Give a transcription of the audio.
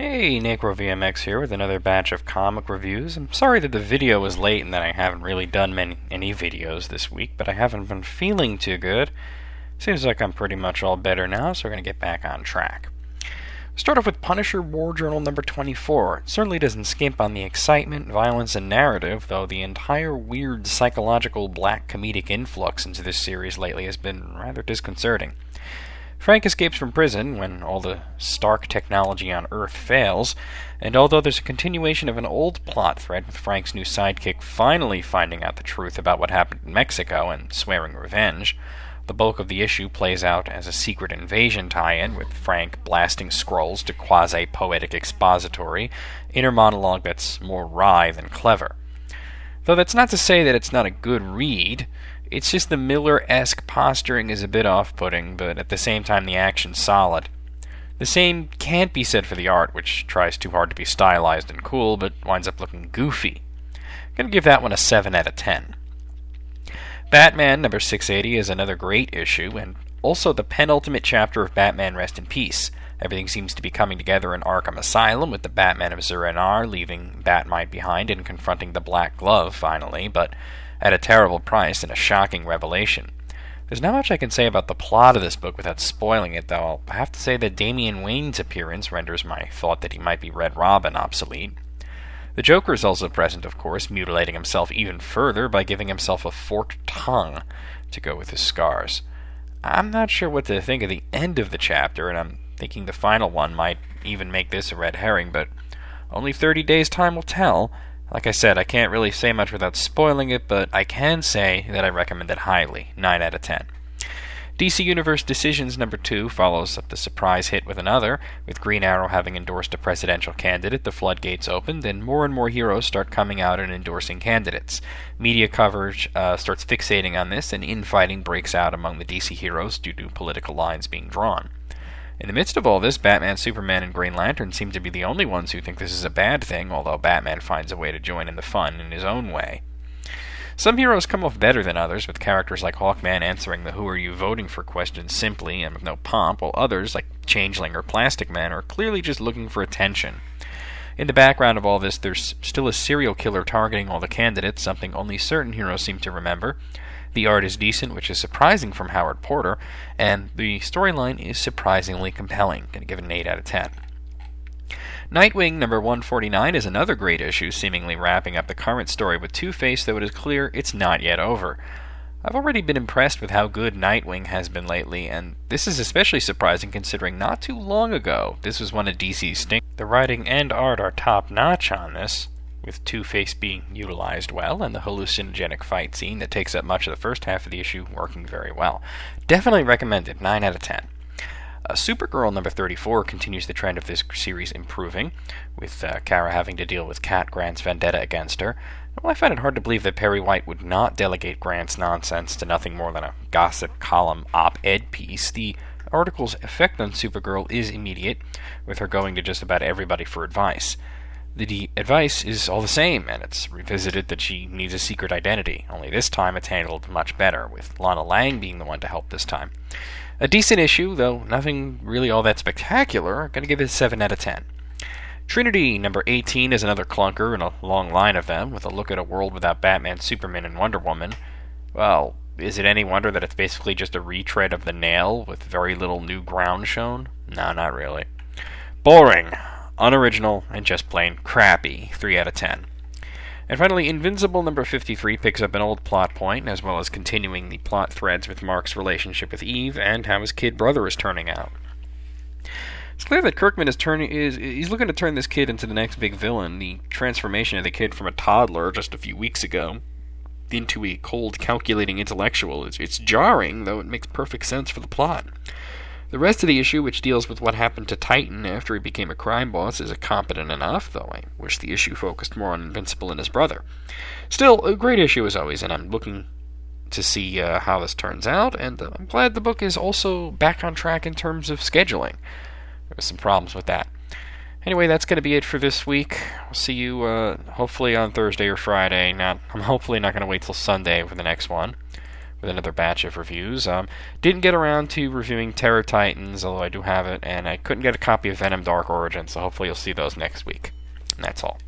Hey, NecroVMX here with another batch of comic reviews. I'm sorry that the video was late and that I haven't really done any videos this week, but I haven't been feeling too good. Seems like I'm pretty much all better now, so we're going to get back on track. Start off with Punisher War Journal number 24. It certainly doesn't skimp on the excitement, violence, and narrative, though the entire weird psychological black comedic influx into this series lately has been rather disconcerting. Frank escapes from prison when all the Stark technology on Earth fails, and although there's a continuation of an old plot thread with Frank's new sidekick finally finding out the truth about what happened in Mexico and swearing revenge, the bulk of the issue plays out as a secret invasion tie-in, with Frank blasting scrolls to quasi-poetic expository, inner monologue that's more wry than clever. Though that's not to say that it's not a good read. It's just the Miller-esque posturing is a bit off-putting, but at the same time the action's solid. The same can't be said for the art, which tries too hard to be stylized and cool, but winds up looking goofy. I'm going to give that one a 7 out of 10. Batman number 680 is another great issue, and also the penultimate chapter of Batman Rest in Peace. Everything seems to be coming together in Arkham Asylum, with the Batman of Zur-En-Arrh leaving Batmite behind and confronting the Black Glove, finally, but at a terrible price and a shocking revelation. There's not much I can say about the plot of this book without spoiling it, though I'll have to say that Damian Wayne's appearance renders my thought that he might be Red Robin obsolete. The Joker is also present, of course, mutilating himself even further by giving himself a forked tongue to go with his scars. I'm not sure what to think of the end of the chapter, and I'm thinking the final one might even make this a red herring, but only 30 days' time will tell. Like I said, I can't really say much without spoiling it, but I can say that I recommend it highly, 9 out of 10. DC Universe Decisions number 2 follows up the surprise hit with another. With Green Arrow having endorsed a presidential candidate, the floodgates opened, and more heroes start coming out and endorsing candidates. Media coverage starts fixating on this, and infighting breaks out among the DC heroes due to political lines being drawn. In the midst of all this, Batman, Superman, and Green Lantern seem to be the only ones who think this is a bad thing, although Batman finds a way to join in the fun in his own way. Some heroes come off better than others, with characters like Hawkman answering the "who are you voting for" question simply and with no pomp, while others, like Changeling or Plastic Man, are clearly just looking for attention. In the background of all this, there's still a serial killer targeting all the candidates, something only certain heroes seem to remember. The art is decent, which is surprising from Howard Porter, and the storyline is surprisingly compelling. Going to give it an 8 out of 10. Nightwing number 149 is another great issue, seemingly wrapping up the current story with Two-Face, though it is clear it's not yet over. I've already been impressed with how good Nightwing has been lately, and this is especially surprising considering not too long ago this was one of DC's stinks. The writing and art are top-notch on this, with Two-Face being utilized well, and the hallucinogenic fight scene that takes up much of the first half of the issue working very well. Definitely recommend it, 9 out of 10. Supergirl number 34 continues the trend of this series improving, with Kara having to deal with Cat Grant's vendetta against her. Well, I find it hard to believe that Perry White would not delegate Grant's nonsense to nothing more than a gossip column op-ed piece. The article's effect on Supergirl is immediate, with her going to just about everybody for advice. The advice is all the same, and it's revisited that she needs a secret identity, only this time it's handled much better, with Lana Lang being the one to help this time. A decent issue, though nothing really all that spectacular. I'm going to give it a 7 out of 10. Trinity number 18 is another clunker in a long line of them, with a look at a world without Batman, Superman, and Wonder Woman. Well, is it any wonder that it's basically just a retread of The Nail, with very little new ground shown? No, not really. Boring, unoriginal, and just plain crappy, 3 out of 10. And finally, Invincible number 53 picks up an old plot point, as well as continuing the plot threads with Mark's relationship with Eve and how his kid brother is turning out. It's clear that Kirkman he's looking to turn this kid into the next big villain. The transformation of the kid from a toddler just a few weeks ago into a cold, calculating intellectual it's jarring, though it makes perfect sense for the plot. The rest of the issue, which deals with what happened to Titan after he became a crime boss, is competent enough, though I wish the issue focused more on Invincible and his brother. Still, a great issue as always, and I'm looking to see how this turns out, and I'm glad the book is also back on track in terms of scheduling. There was some problems with that. Anyway, that's going to be it for this week. I'll see you hopefully on Thursday or Friday. I'm hopefully not going to wait till Sunday for the next one. with another batch of reviews. Didn't get around to reviewing Terror Titans, although I do have it, and I couldn't get a copy of Venom Dark Origin, so hopefully you'll see those next week. And that's all.